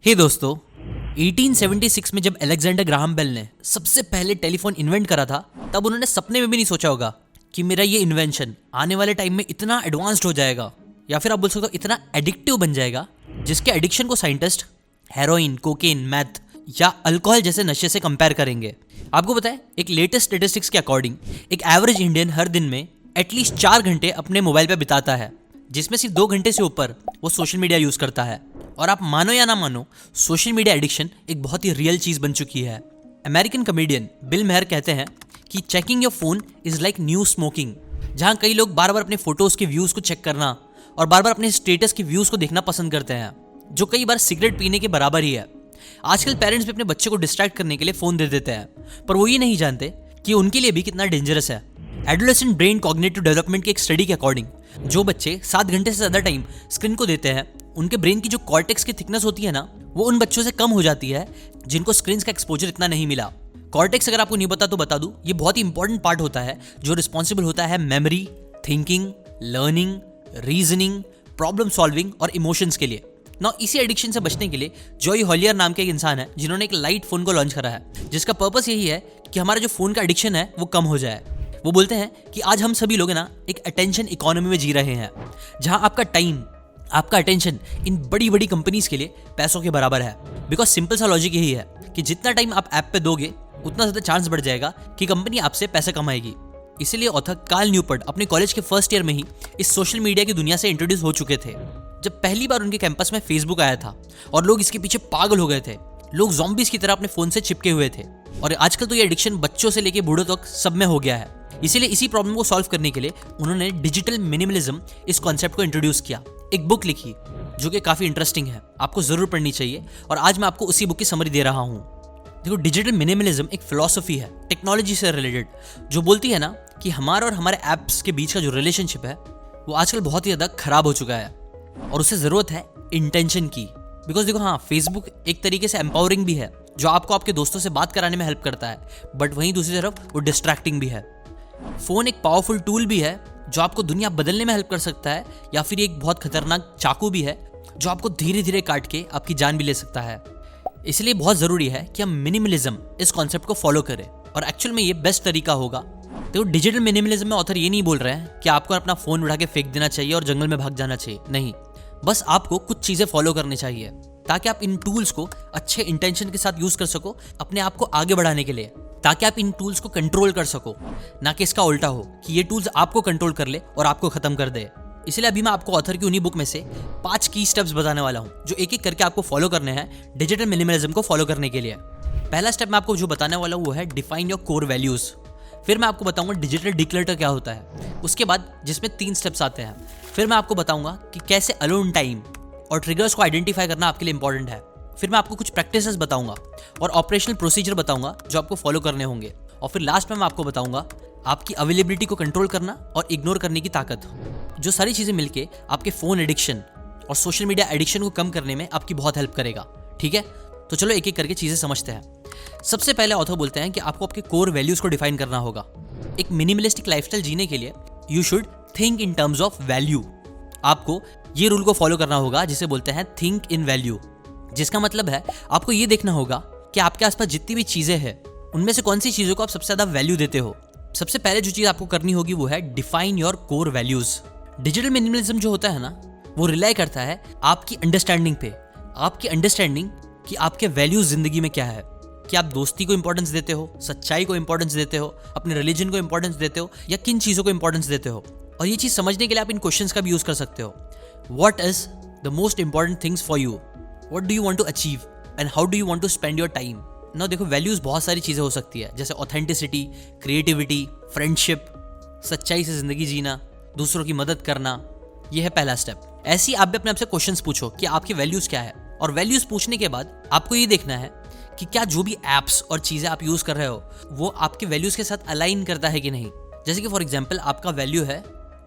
हे दोस्तों, 1876 में जब अलेक्जेंडर ग्राहम बेल ने सबसे पहले टेलीफोन इन्वेंट करा था, तब उन्होंने सपने में भी नहीं सोचा होगा कि मेरा ये इन्वेंशन आने वाले टाइम में इतना एडवांस्ड हो जाएगा, या फिर आप बोल सकते हो इतना एडिक्टिव बन जाएगा, जिसके एडिक्शन को साइंटिस्ट हेरोइन, कोकेन, मैथ या अल्कोहल जैसे नशे से कंपेयर करेंगे। आपको पता है, एक लेटेस्ट स्टेटिस्टिक्स के अकॉर्डिंग एक एवरेज इंडियन हर दिन में एटलीस्ट 4 घंटे अपने मोबाइल पे बिताता है, जिसमें सिर्फ 2 घंटे से ऊपर वो सोशल मीडिया यूज करता है। और आप मानो या ना मानो, सोशल मीडिया एडिक्शन एक बहुत ही रियल चीज बन चुकी है। अमेरिकन कॉमेडियन बिल मेहर कहते हैं कि checking your phone is like new smoking, जहां कई लोग बार बार अपने फोटोज के व्यूज को चेक करना और बार बार अपने स्टेटस के व्यूज को देखना पसंद करते हैं, जो कई बार सिगरेट पीने के बराबर ही है। आजकल पेरेंट्स भी अपने बच्चे को डिस्ट्रैक्ट करने के लिए फोन दे देते हैं, पर वो ये नहीं जानते कि उनके लिए भी कितना डेंजरस है। एडोलेसेंट ब्रेन कॉग्निटिव डेवलपमेंट की एक स्टडी के अकॉर्डिंग, जो बच्चे 7 घंटे से ज्यादा टाइम स्क्रीन को देते हैं, उनके ब्रेन की जो कॉर्टेक्स की थिकनेस होती है ना, वो उन बच्चों से कम हो जाती है जिनको स्क्रीन का एक्सपोजर इतना नहीं मिला। कॉर्टेक्स अगर आपको नहीं पता तो बता दूं, ये बहुत ही इंपॉर्टेंट पार्ट होता है जो रिस्पॉन्सिबल होता है memory, thinking, learning, reasoning, problem solving और इमोशंस के लिए। ना इसी एडिक्शन से बचने के लिए जॉय हॉलियर नाम के एक इंसान है, जिन्होंने एक लाइट फोन को लॉन्च करा है, जिसका पर्पस यही है कि हमारा जो फोन का एडिक्शन है वो कम हो जाए। वो बोलते हैं कि आज हम सभी लोग ना एक अटेंशन इकोनॉमी में जी रहे हैं, जहां आपका टाइम, आपका अटेंशन इन बड़ी बड़ी कंपनीज के लिए पैसों के बराबर है। बिकॉज सिंपल सा लॉजिक यही है कि जितना टाइम आप ऐप पे दोगे, उतना ज्यादा चांस बढ़ जाएगा कि कंपनी आपसे पैसे कमाएगी। इसीलिए ऑथर कार्ल न्यूपोर्ट अपने कॉलेज के फर्स्ट ईयर में ही इस सोशल मीडिया की दुनिया से इंट्रोड्यूस हो चुके थे। जब पहली बार उनके कैंपस में फेसबुक आया था और लोग इसके पीछे पागल हो गए थे, लोग ज़ॉम्बीज की तरह अपने फोन से चिपके हुए थे। और आजकल तो ये एडिक्शन बच्चों से लेके बूढ़ों तक सब में हो गया है। इसीलिए इसी प्रॉब्लम को सॉल्व करने के लिए उन्होंने डिजिटल मिनिमलिज्म इस कॉन्सेप्ट को इंट्रोड्यूस किया, एक बुक लिखी जो कि काफी इंटरेस्टिंग है, आपको जरूर पढ़नी चाहिए। और आज मैं आपको उसी बुक की समरी दे रहा हूं। देखो, डिजिटल मिनिमलिज्म एक फिलॉसफी है टेक्नोलॉजी से रिलेटेड, जो बोलती है ना कि हमारा और हमारे ऐप्स के बीच का जो रिलेशनशिप है वो आजकल बहुत ही ज्यादा खराब हो चुका है, और उसे जरूरत है इंटेंशन की। बिकॉज देखो, हाँ, फेसबुक एक तरीके से एम्पावरिंग भी है, जो आपको आपके दोस्तों से बात कराने में हेल्प करता है, बट वहीं दूसरी तरफ वो डिस्ट्रैक्टिंग भी है। फोन एक पावरफुल टूल भी है जो आपको दुनिया बदलने में हेल्प कर सकता है, या फिर एक बहुत खतरनाक चाकू भी है जो आपको धीरे धीरे काट के आपकी जान भी ले सकता है। इसलिए बहुत जरूरी है कि हम मिनिमलिज्म इस कॉन्सेप्ट को फॉलो करें, और एक्चुअल में ये बेस्ट तरीका होगा। तो डिजिटल मिनिमलिज्म में ऑथर ये नहीं बोल रहे हैं कि आपको अपना फोन उठा के फेंक देना चाहिए और जंगल में भाग जाना चाहिए, नहीं। बस आपको कुछ चीजें फॉलो करनी चाहिए ताकि आप इन टूल्स को अच्छे इंटेंशन के साथ यूज कर सको अपने आप को आगे बढ़ाने के लिए, ताकि आप इन टूल्स को कंट्रोल कर सको, ना कि इसका उल्टा हो कि ये टूल्स आपको कंट्रोल कर ले और आपको खत्म कर दे। इसलिए अभी मैं आपको ऑथर की उन्हीं बुक में से 5 की स्टेप्स बताने वाला हूं, जो एक एक करके आपको फॉलो करने हैं डिजिटल मिनिमलिज्म को फॉलो करने के लिए। पहला स्टेप मैं आपको जो बताने वाला हूं वो है डिफाइन योर कोर वैल्यूज। फिर मैं आपको बताऊंगा डिजिटल डिक्लटर क्या होता है, उसके बाद जिसमें 3 स्टेप्स आते हैं। फिर मैं आपको बताऊंगा कि कैसे अलोन टाइम और ट्रिगर्स को आइडेंटिफाई करना आपके लिए इंपॉर्टेंट है। फिर मैं आपको कुछ प्रैक्टिसेस बताऊंगा और ऑपरेशनल प्रोसीजर बताऊंगा जो आपको फॉलो करने होंगे। और फिर लास्ट में मैं आपको बताऊंगा आपकी अवेलेबिलिटी को कंट्रोल करना और इग्नोर करने की ताकत। जो सारी चीजें मिलके आपके फोन एडिक्शन और सोशल मीडिया एडिक्शन को कम करने में आपकी बहुत हेल्प करेगा, ठीक है? तो चलो एक एक करके चीजें समझते हैं। सबसे पहले ऑथर बोलते हैं कि आपको आपके कोर वैल्यूज को डिफाइन करना होगा। एक मिनिमलिस्टिक लाइफस्टाइल जीने के लिए you should think in terms of value. आपको ये रूल को फॉलो करना होगा जिसे बोलते हैं थिंक इन वैल्यू, जिसका मतलब है आपको ये देखना होगा कि आपके आसपास जितनी भी चीजें हैं उनमें से कौन सी चीजों को आप सबसे ज्यादा वैल्यू देते हो। सबसे पहले जो चीज आपको करनी होगी वो है define your core values. Digital minimalism जो होता है ना, वो रिलाई करता है आपकी अंडरस्टैंडिंग पे, आपकी अंडरस्टैंडिंग कि आपके वैल्यूज जिंदगी में क्या है, कि आप दोस्ती को इंपॉर्टेंस देते हो, सच्चाई को इंपॉर्टेंस देते हो, अपने रिलीजन को इंपॉर्टेंस देते हो, या किन चीजों को इंपॉर्टेंस देते हो। और ये चीज समझने के लिए आप इन क्वेश्चंस का भी यूज कर सकते हो। What is the most important things for you, what do you want to achieve and how do you want to spend your time. ना देखो, वैल्यूज बहुत सारी चीजें हो सकती है, जैसे ऑथेंटिसिटी, क्रिएटिविटी, फ्रेंडशिप, सच्चाई से जिंदगी जीना, दूसरों की मदद करना। यह है पहला स्टेप। ऐसे ही आप भी अपने आप से क्वेश्चंस पूछो कि आपकी वैल्यूज क्या है, और वैल्यूज पूछने के बाद आपको ये देखना है कि क्या जो भी एप्स और चीजें आप यूज कर रहे हो वो आपके वैल्यूज के साथ अलाइन करता है कि नहीं। जैसे कि फॉर एग्जाम्पल, आपका वैल्यू है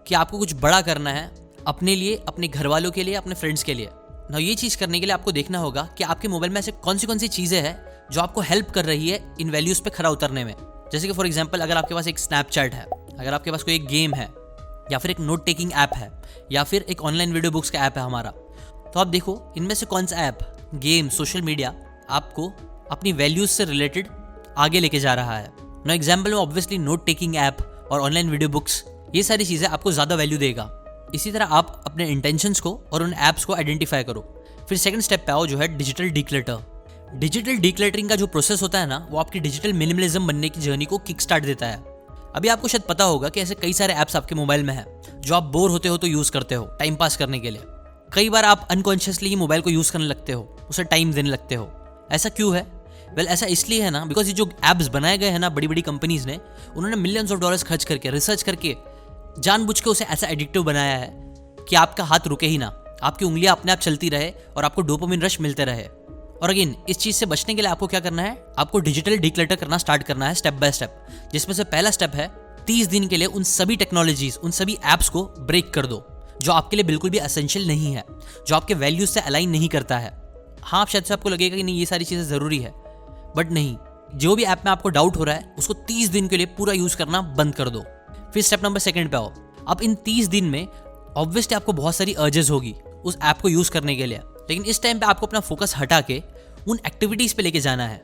कि आपको कुछ बड़ा करना है अपने लिए, अपने घर वालों के लिए, अपने फ्रेंड्स के लिए। ना ये चीज करने के लिए आपको देखना होगा कि आपके मोबाइल में ऐसे कौन सी चीजें हैं जो आपको हेल्प कर रही है इन वैल्यूज पे खरा उतरने में। जैसे कि फॉर एग्जाम्पल, अगर आपके पास एक स्नैपचैट है, अगर आपके पास कोई एक गेम है, या फिर एक नोट टेकिंग ऐप है, या फिर एक ऑनलाइन वीडियो बुक्स का ऐप है हमारा, तो आप देखो इनमें से कौन सा ऐप गेम, सोशल मीडिया आपको अपनी वैल्यूज से रिलेटेड आगे लेके जा रहा है। नो एग्जाम्पल में ऑब्वियसली नोट टेकिंग ऐप और ऑनलाइन वीडियो बुक्स, ये सारी चीज़ें आपको ज़्यादा वैल्यू देगा। इसी तरह आप अपने इंटेंशंस को और उन ऐप्स को आइडेंटिफाई करो। फिर सेकंड स्टेप पे आओ जो है डिजिटल डीक्लटर। डिजिटल डीक्लटरिंग का जो प्रोसेस होता है ना, वो आपकी डिजिटल मिनिमलिज्म बनने की जर्नी को किक स्टार्ट देता है। अभी आपको शायद पता होगा कि ऐसे कई सारे ऐप्स आपके मोबाइल में है जो आप बोर होते हो तो यूज़ करते हो टाइम पास करने के लिए। कई बार आप अनकॉन्शियसली ही मोबाइल को यूज़ करने लगते हो, उसे टाइम देने लगते हो। ऐसा क्यों है? वेल, ऐसा इसलिए है ना बिकॉज ये जो ऐप्स बनाए गए हैं ना बड़ी बड़ी कंपनीज ने, उन्होंने मिलियंस ऑफ डॉलर्स खर्च करके, रिसर्च करके, जानबूझ के उसे ऐसा एडिक्टिव बनाया है कि आपका हाथ रुके ही ना, आपकी उंगलियां अपने आप चलती रहे और आपको डोपामिन रश मिलते रहे। और अगेन इस चीज़ से बचने के लिए आपको क्या करना है? आपको डिजिटल डिक्लटर करना स्टार्ट करना है स्टेप बाय स्टेप, जिसमें से पहला स्टेप है 30 दिन के लिए उन सभी टेक्नोलॉजीज, उन सभी ऐप्स को ब्रेक कर दो जो आपके लिए बिल्कुल भी एसेंशियल नहीं है, जो आपके वैल्यूज से अलाइन नहीं करता है। हाँ, शायद से आपको लगेगा कि नहीं ये सारी चीज़ें ज़रूरी है, बट नहीं, जो भी ऐप में आपको डाउट हो रहा है उसको 30 दिन के लिए पूरा यूज़ करना बंद कर दो। फिर स्टेप नंबर 2 पे आओ। अब इन 30 दिन में ऑब्वियसली आपको बहुत सारी अर्जेस होगी उस ऐप को यूज़ करने के लिए, लेकिन इस टाइम पे आपको अपना फोकस हटा के उन एक्टिविटीज़ पे लेके जाना है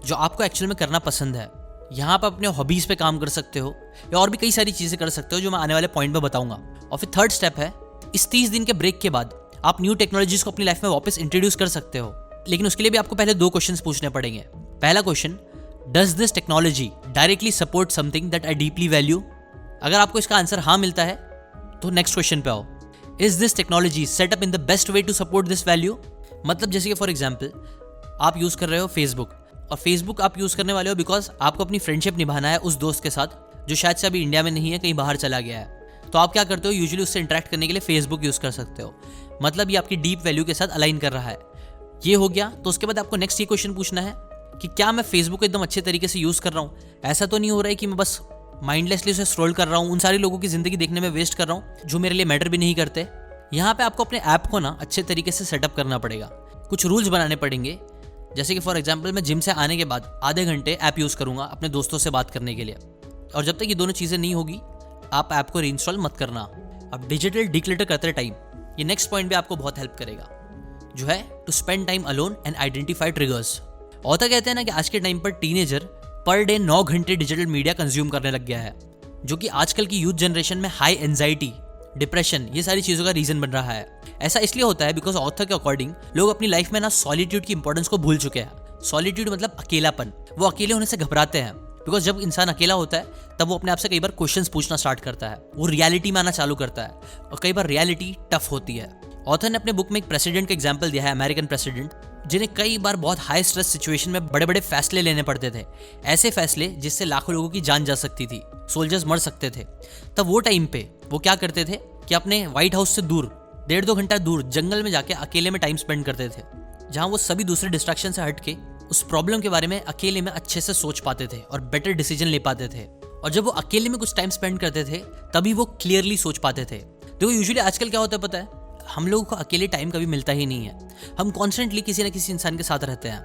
जो आपको एक्चुअल में करना पसंद है। यहाँ आप अपने हॉबीज़ पे काम कर सकते हो या और भी कई सारी चीज़ें कर सकते हो जो मैं आने वाले पॉइंट में बताऊंगा। और फिर थर्ड स्टेप है, इस 30 दिन के ब्रेक के बाद आप न्यू टेक्नोलॉजीज को अपनी लाइफ में वापस इंट्रोड्यूस कर सकते हो, लेकिन उसके लिए भी आपको पहले 2 क्वेश्चंस पूछने पड़ेंगे। पहला question, does this technology directly support something that I deeply value? अगर आपको इसका आंसर हाँ मिलता है तो नेक्स्ट क्वेश्चन पे आओ, is this technology set up in the best way to support this value? मतलब जैसे कि फॉर एग्जाम्पल आप यूज़ कर रहे हो फेसबुक, और फेसबुक आप यूज़ करने वाले हो बिकॉज आपको अपनी फ्रेंडशिप निभाना है उस दोस्त के साथ जो शायद से अभी इंडिया में नहीं है, कहीं बाहर चला गया है। तो आप क्या करते हो? यूजुअली उससे इंटरेक्ट करने के लिए फेसबुक यूज़ कर सकते हो। मतलब ये आपकी डीप वैल्यू के साथ अलाइन कर रहा है। ये हो गया, तो उसके बाद आपको नेक्स्ट ये क्वेश्चन पूछना है कि क्या मैं फेसबुक को एकदम अच्छे तरीके से यूज़ कर रहा हूँ? ऐसा तो नहीं हो रहा है कि मैं बस माइंडलेसली उसे स्क्रॉल कर रहा हूँ, उन सारे लोगों की ज़िंदगी देखने में वेस्ट कर रहा हूँ जो मेरे लिए मैटर भी नहीं करते। यहाँ पे आपको अपने ऐप को ना अच्छे तरीके से सेटअप करना पड़ेगा, कुछ रूल्स बनाने पड़ेंगे। जैसे कि फॉर एग्जांपल मैं जिम से आने के बाद आधे घंटे ऐप यूज़ करूँगा अपने दोस्तों से बात करने के लिए, और जब तक ये दोनों चीज़ें नहीं होगी आप ऐप को रीइंस्टॉल मत करना। अब डिजिटल डिक्लटर करते टाइम ये नेक्स्ट पॉइंट भी आपको बहुत हेल्प करेगा, जो है to spend time alone and identify triggers. Author कहते हैं ना कि आज के टाइम पर टीनेजर पर डे 9 घंटे डिजिटल मीडिया कंज्यूम करने लग गया है, जो कि आजकल की यूथ जनरेशन में हाई एंजाइटी, डिप्रेशन, ये सारी चीज़ों का रीज़न बन रहा है। ऐसा इसलिए होता है बिकॉज ऑथर के अकॉर्डिंग लोग अपनी लाइफ में ना सॉलिट्यूड की इंपॉर्टेंस को भूल चुके हैं। सॉलिट्यूड मतलब अकेलापन। वो अकेले होने से घबराते हैं बिकॉज जब इंसान अकेला होता है तब वो अपने आप से कई बार क्वेश्चंस पूछना स्टार्ट करता है, वो रियलिटी में आना चालू करता है, और कई बार रियलिटी टफ होती है। ऑथर ने अपने बुक में एक प्रेसिडेंट का एग्जाम्पल दिया है, अमेरिकन प्रेसिडेंट, जिन्हें कई बार बहुत हाई स्ट्रेस सिचुएशन में बड़े बड़े फैसले लेने पड़ते थे, ऐसे फैसले जिससे लाखों लोगों की जान जा सकती थी, सोल्जर्स मर सकते थे। तब वो टाइम पे वो क्या करते थे कि अपने व्हाइट हाउस से दूर 1.5-2 घंटा दूर जंगल में जाके अकेले में टाइम स्पेंड करते थे, जहां वो सभी दूसरे डिस्ट्रैक्शन से हट के उस प्रॉब्लम के बारे में अकेले में अच्छे से सोच पाते थे और बेटर डिसीजन ले पाते थे। और जब वो अकेले में कुछ टाइम स्पेंड करते थे तभी वो क्लियरली सोच पाते थे। देखो यूजुअली आजकल क्या होता है पता है, हम लोगों को अकेले टाइम कभी मिलता ही नहीं है। हम कॉन्स्टेंटली किसी न किसी इंसान के साथ रहते हैं,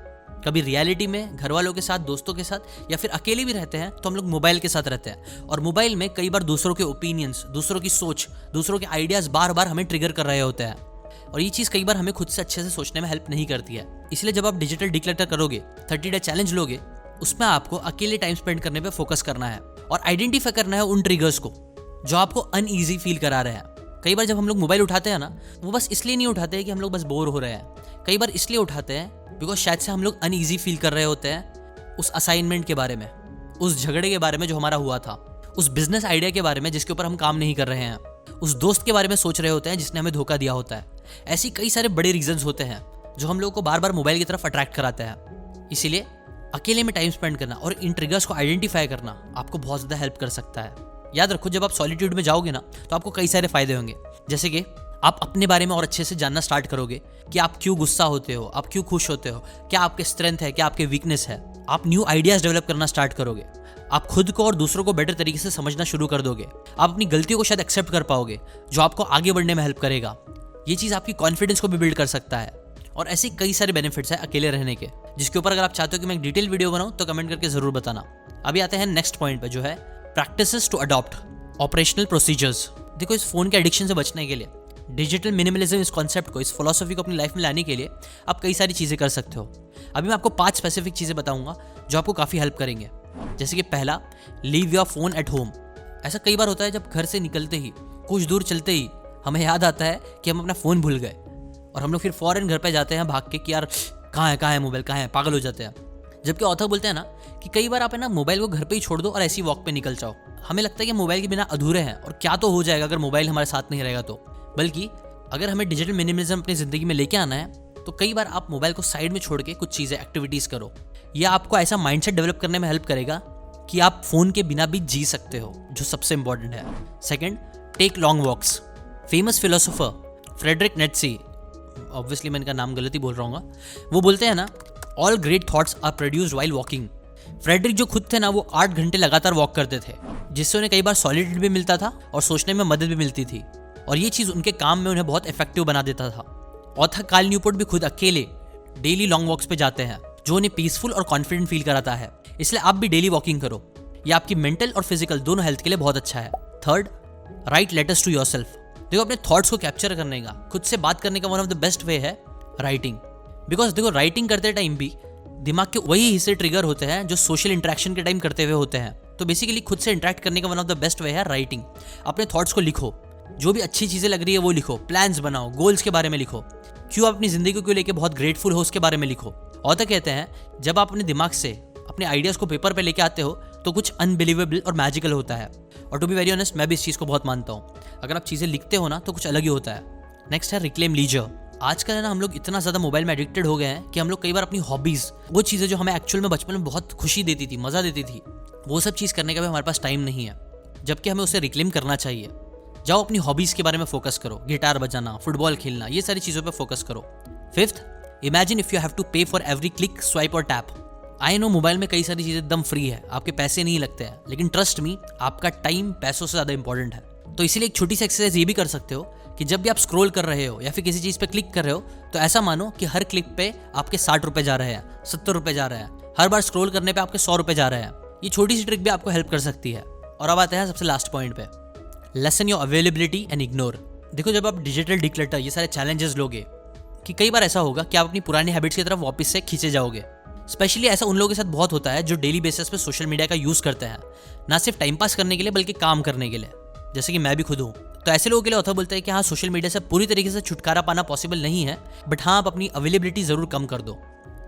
कभी रियलिटी में घर वालों के साथ, दोस्तों के साथ, या फिर अकेले भी रहते हैं तो हम लोग मोबाइल के साथ रहते हैं। और मोबाइल में कई बार दूसरों के ओपिनियंस, दूसरों की सोच, दूसरों के आइडियाज़ बार बार हमें ट्रिगर कर रहे होते हैं, और ये चीज़ कई बार हमें खुद से अच्छे से सोचने में हेल्प नहीं करती है। इसलिए जब आप डिजिटल डिक्लटर करोगे, 30 डे चैलेंज लोगे, उसमें आपको अकेले टाइम स्पेंड करने पे फोकस करना है और आइडेंटिफाई करना है उन ट्रिगर्स को जो आपको अनईजी फील करा रहे हैं। कई बार जब हम लोग मोबाइल उठाते हैं ना, वो बस इसलिए नहीं उठाते हैं कि हम लोग बस बोर हो रहे हैं, कई बार इसलिए उठाते हैं बिकॉज शायद से हम लोग अनईजी फील कर रहे होते हैं उस असाइनमेंट के बारे में, उस झगड़े के बारे में जो हमारा हुआ था, उस बिजनेस आइडिया के बारे में जिसके ऊपर हम काम नहीं कर रहे हैं, उस दोस्त के बारे में सोच रहे होते हैं जिसने हमें धोखा दिया होता है। ऐसी कई सारे बड़े रीजंस होते हैं जो हम लोग को बार बार मोबाइल की तरफ अट्रैक्ट कराते हैं। इसीलिए अकेले में टाइम स्पेंड करना और इन ट्रिगर्स को आइडेंटिफाई करना आपको बहुत ज़्यादा हेल्प कर सकता है। याद रखो, जब आप सॉलिट्यूड में जाओगे ना तो आपको कई सारे फायदे होंगे, जैसे कि आप अपने बारे में और अच्छे से जानना स्टार्ट करोगे कि आप क्यों गुस्सा होते हो, आप क्यों खुश होते हो, क्या आपके स्ट्रेंथ है, क्या आपके वीकनेस है। आप न्यू आइडियाज़ डेवलप करना स्टार्ट करोगे, आप खुद को और दूसरों को बेटर तरीके से समझना शुरू कर दोगे, आप अपनी गलतियों को शायद एक्सेप्ट कर पाओगे, जो आपको आगे बढ़ने में हेल्प करेगा। ये चीज़ आपकी कॉन्फिडेंस को भी बिल्ड कर सकता है। और ऐसे कई सारे बेनिफिट्स हैं अकेले रहने के, जिसके ऊपर अगर आप चाहते हो कि मैं एक डिटेल वीडियो बनाऊं तो कमेंट करके ज़रूर बताना। अभी आते हैं नेक्स्ट पॉइंट पे, जो है practices to adopt operational procedures. देखो, इस फ़ोन के एडिक्शन से बचने के लिए डिजिटल मिनिमलिज्म इस कॉन्सेप्ट को, इस फिलॉसफी को अपनी लाइफ में लाने के लिए आप कई सारी चीज़ें कर सकते हो। अभी मैं आपको 5 स्पेसिफिक चीज़ें बताऊंगा जो आपको काफ़ी हेल्प करेंगे। जैसे कि पहला, leave your phone at home. ऐसा कई बार होता है जब घर से निकलते ही, कुछ दूर चलते ही हमें याद आता है कि हम अपना फ़ोन भूल गए और हम लोग फिर फ़ौरन घर पे जाते हैं भाग के कि यार कहाँ है मोबाइल, कहाँ है, पागल हो जाते हैं। जबकि ऑथर बोलते हैं ना कि कई बार आप है ना मोबाइल को घर पे ही छोड़ दो और ऐसी वॉक पे निकल जाओ। हमें लगता है कि मोबाइल के बिना अधूरे हैं और क्या तो हो जाएगा अगर मोबाइल हमारे साथ नहीं रहेगा तो। बल्कि अगर हमें डिजिटल मिनिमलिज्म अपनी ज़िंदगी में लेके आना है तो कई बार आप मोबाइल को साइड में छोड़ के कुछ चीज़ें, एक्टिविटीज़ करो। यह आपको ऐसा माइंडसेट डेवलप करने में हेल्प करेगा कि आप फ़ोन के बिना भी जी सकते हो, जो सबसे इंपॉर्टेंट है। Second, take long walks. Famous philosopher Friedrich Nietzsche, obviously मैं इनका नाम गलती बोल रहा हूँ, वो बोलते हैं ना, all great thoughts are produced while walking. Frederick जो खुद थे ना, वो 8 घंटे लगातार वॉक करते थे, जिससे उन्हें कई बार सॉलिट्यूड भी मिलता था और सोचने में मदद भी मिलती थी, और ये चीज़ उनके काम में उन्हें बहुत इफेक्टिव बना देता था। ऑथर कार्ल न्यूपोर्ट भी खुद अकेले डेली लॉन्ग वॉक्स पे जाते हैं, जो उन्हें पीसफुल और कॉन्फिडेंट फील कराता है। इसलिए आप भी डेली वॉकिंग करो, ये आपकी मेंटल और फिजिकल दोनों हेल्थ के लिए बहुत अच्छा है। Third, write letters to yourself. देखो, अपने थॉट्स को कैप्चर करने का, खुद से बात करने का वन ऑफ द बेस्ट वे है राइटिंग। बिकॉज देखो, राइटिंग करते टाइम भी दिमाग के वही हिस्से ट्रिगर होते हैं जो सोशल इंटरेक्शन के टाइम करते हुए होते हैं। तो बेसिकली खुद से इंटरेक्ट करने का वन ऑफ द बेस्ट वे है राइटिंग। अपने थॉट्स को लिखो, जो भी अच्छी चीज़ें लग रही है वो लिखो, प्लान्स बनाओ, गोल्स के बारे में लिखो, क्यों आप अपनी जिंदगी को लेकर बहुत ग्रेटफुल हो उसके बारे में लिखो। ऑथर कहते हैं जब आप अपने दिमाग से अपने आइडियाज़ को पेपर पे लेके आते हो तो कुछ अनबिलीवेबल और मैजिकल होता है। और टू बी वेरी ऑनेस्ट, मैं भी इस चीज़ को बहुत मानता हूँ। अगर आप चीज़ें लिखते हो ना तो कुछ अलग ही होता है। नेक्स्ट है रिक्लेम लीजर। आजकल है ना, हम लोग इतना ज़्यादा मोबाइल में एडिक्टेड हो गए हैं कि हम लोग कई बार अपनी हॉबीज़, वो चीज़ें जो हमें एक्चुअल में बचपन में बहुत खुशी देती थी, मज़ा देती थी, वो सब चीज़ करने का भी हमारे पास टाइम नहीं है, जबकि हमें उसे रिक्लेम करना चाहिए। जाओ अपनी हॉबीज़ के बारे में फोकस करो, गिटार बजाना, फुटबॉल खेलना, ये सारी चीज़ों पर फोकस करो। Fifth, imagine if you have to pay for every click, swipe और टैप। आई नो मोबाइल में कई सारी चीज़ें एकदम फ्री है, आपके पैसे नहीं लगते हैं, लेकिन ट्रस्ट मी, आपका टाइम पैसों से ज़्यादा इंपॉर्टेंट है। तो इसीलिए एक छोटी सी एक्सरसाइज ये भी कर सकते हो कि जब भी आप स्क्रॉल कर रहे हो या फिर किसी चीज़ पे क्लिक कर रहे हो तो ऐसा मानो कि हर क्लिक पे आपके 60 रुपये जा रहे हैं, 70 रुपये जा रहे हैं, हर बार स्क्रॉल करने पे आपके 100 रुपये जा रहे हैं। ये छोटी सी ट्रिक भी आपको हेल्प कर सकती है। और अब आते हैं सबसे लास्ट पॉइंट पे, lesson your availability and ignore. देखो, जब आप डिजिटल डिक्लटर, ये सारे चैलेंजेस लोगे कि कई बार ऐसा होगा कि आप अपनी पुरानी हैबिट्स की तरफ वापस से खींचे जाओगे। स्पेशली ऐसा उन लोगों के साथ बहुत होता है जो डेली बेसिस पे सोशल मीडिया का यूज़ करते हैं, ना सिर्फ टाइम पास करने के लिए बल्कि काम करने के लिए, जैसे कि मैं भी खुद हूँ। तो ऐसे लोगों के लिए ऑथर बोलते हैं कि हाँ, सोशल मीडिया से पूरी तरीके से छुटकारा पाना पॉसिबल नहीं है, बट हाँ, आप अपनी अवेलेबिलिटी ज़रूर कम कर दो।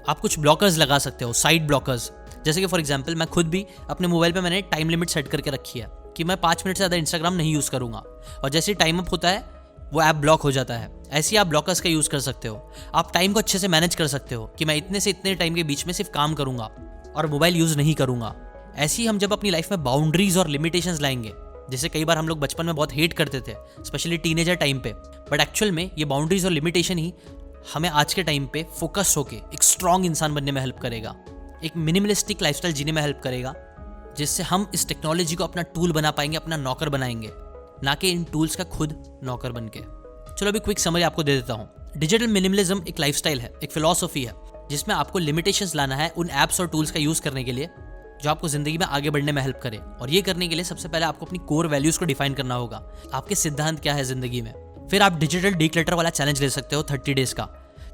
आप कुछ ब्लॉकर्स लगा सकते हो, साइड ब्लॉकर्स। जैसे कि फॉर एग्जाम्पल, मैं खुद भी अपने मोबाइल पर मैंने टाइम लिमिट सेट करके रखी है कि मैं 5 मिनट से ज़्यादा इंस्टाग्राम नहीं यूज़ करूँगा, और जैसे टाइम अप होता है वो ऐप ब्लॉक हो जाता है। ऐसे ही आप ब्लॉकर्स का यूज़ कर सकते हो। आप टाइम को अच्छे से मैनेज कर सकते हो कि मैं इतने से इतने टाइम के बीच में सिर्फ काम करूँगा और मोबाइल यूज़ नहीं करूँगा। ऐसे ही हम जब अपनी लाइफ में बाउंड्रीज और लिमिटेशंस लाएंगे, जैसे कई बार हम लोग बचपन में बहुत हेट करते थे, स्पेशली टीनेजर टाइम पे, बट एक्चुअल में ये बाउंड्रीज और लिमिटेशन ही हमें आज के टाइम पे फोकस होके एक स्ट्रॉन्ग इंसान बनने में हेल्प करेगा, एक मिनिमलिस्टिक लाइफस्टाइल जीने में हेल्प करेगा, जिससे हम इस टेक्नोलॉजी को अपना टूल बना पाएंगे, अपना नौकर बनाएंगे, ना कि इन टूल्स का खुद नौकर बन के। चलो अभी क्विक समरी आपको दे देता हूँ। डिजिटल मिनिमलिज्म एक लाइफस्टाइल है, एक फिलॉसफी है, जिसमें आपको लिमिटेशंस लाना है उन ऐप्स और टूल्स का यूज़ करने के लिए जो आपको ज़िंदगी में आगे बढ़ने में हेल्प करे। और ये करने के लिए सबसे पहले आपको अपनी कोर वैल्यूज़ को डिफाइन करना होगा, आपके सिद्धांत क्या है ज़िंदगी में। फिर आप डिजिटल डिक्लटर वाला चैलेंज ले सकते हो 30 डेज़ का,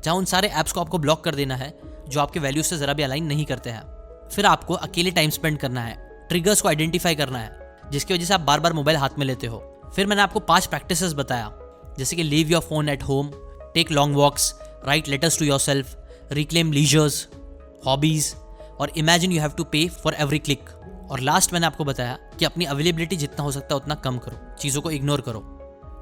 जहाँ उन सारे ऐप्स को आपको ब्लॉक कर देना है जो आपके वैल्यूज से ज़रा भी अलाइन नहीं करते हैं। फिर आपको अकेले टाइम स्पेंड करना है, ट्रिगर्स को आइडेंटिफाई करना है जिसकी वजह से आप बार बार मोबाइल हाथ में लेते हो। फिर मैंने आपको 5 प्रैक्टिसेस बताया, जैसे कि leave your phone at home, take long walks, write letters to your self, reclaim leisures, hobbies, और imagine you have to pay for every click. और लास्ट मैंने आपको बताया कि अपनी अवेलेबिलिटी जितना हो सकता है उतना कम करो, चीज़ों को इग्नोर करो।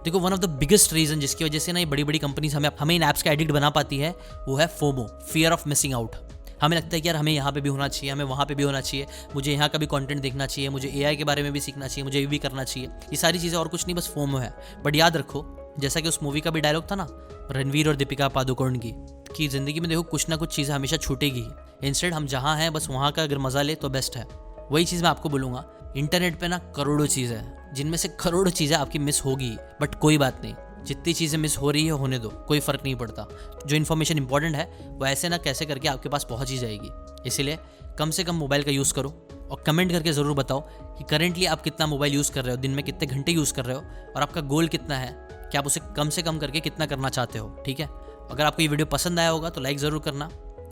देखो, one of the biggest reason जिसकी वजह से ना ये बड़ी बड़ी कंपनीज हमें इन ऐप्स का एडिक्ट बना पाती है, वो है FOMO, fear of missing out. हमें लगता है कि यार हमें यहाँ पे भी होना चाहिए, हमें वहाँ पे भी होना चाहिए, मुझे यहाँ का भी कंटेंट देखना चाहिए, मुझे एआई के बारे में भी सीखना चाहिए, मुझे ये भी करना चाहिए। ये सारी चीज़ें और कुछ नहीं, बस फोमो है। बट याद रखो, जैसा कि उस मूवी का भी डायलॉग था ना, रणवीर और दीपिका पादुकोण की, कि ज़िंदगी में देखो कुछ ना कुछ चीज़ें हमेशा छूटेगी ही। इंस्टेड हम जहाँ हैं बस वहाँ का अगर मज़ा ले तो बेस्ट है। वही चीज़ मैं आपको बोलूँगा, इंटरनेट पे ना करोड़ों चीज़ें हैं, जिनमें से करोड़ों चीज़ें आपकी मिस होगी, बट कोई बात नहीं, जितनी चीज़ें मिस हो रही है होने दो, कोई फ़र्क नहीं पड़ता। जो इन्फॉर्मेशन इंपॉर्टेंट है वो ऐसे ना कैसे करके आपके पास पहुँच ही जाएगी। इसीलिए कम से कम मोबाइल का यूज़ करो, और कमेंट करके ज़रूर बताओ कि करेंटली आप कितना मोबाइल यूज़ कर रहे हो, दिन में कितने घंटे यूज़ कर रहे हो, और आपका गोल कितना है कि आप उसे कम से कम करके कितना करना चाहते हो। ठीक है, अगर आपको ये वीडियो पसंद आया होगा तो लाइक ज़रूर करना,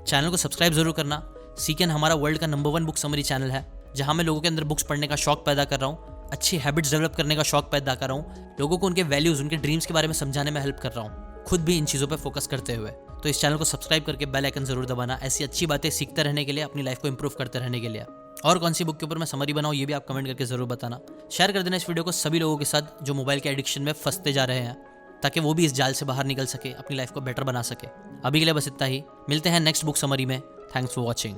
चैनल को सब्सक्राइब ज़रूर करना। सीकेन हमारा वर्ल्ड का नंबर 1 बुक समरी चैनल है, जहाँ मैं लोगों के अंदर बुक्स पढ़ने का शौक पैदा कर रहा हूँ, अच्छी हैबिट्स डेवलप करने का शौक पैदा कर रहा हूँ, लोगों को उनके वैल्यूज़, उनके ड्रीम्स के बारे में समझाने में हेल्प कर रहा हूँ, खुद भी इन चीज़ों पर फोकस करते हुए। तो इस चैनल को सब्सक्राइब करके बेल आइकन जरूर दबाना, ऐसी अच्छी बातें सीखते रहने के लिए, अपनी लाइफ को इंप्रूव करते रहने के लिए। और कौन सी बुक के ऊपर मैं समरी बनाऊँ ये भी आप कमेंट करके जरूर बताना। शेयर कर देना इस वीडियो को सभी लोगों के साथ जो मोबाइल के एडिक्शन में फंसते जा रहे हैं, ताकि वो भी इस जाल से बाहर निकल सके, अपनी लाइफ को बेटर बना सके। अभी के लिए बस इतना ही, मिलते हैं नेक्स्ट बुक समरी में। Thanks for watching.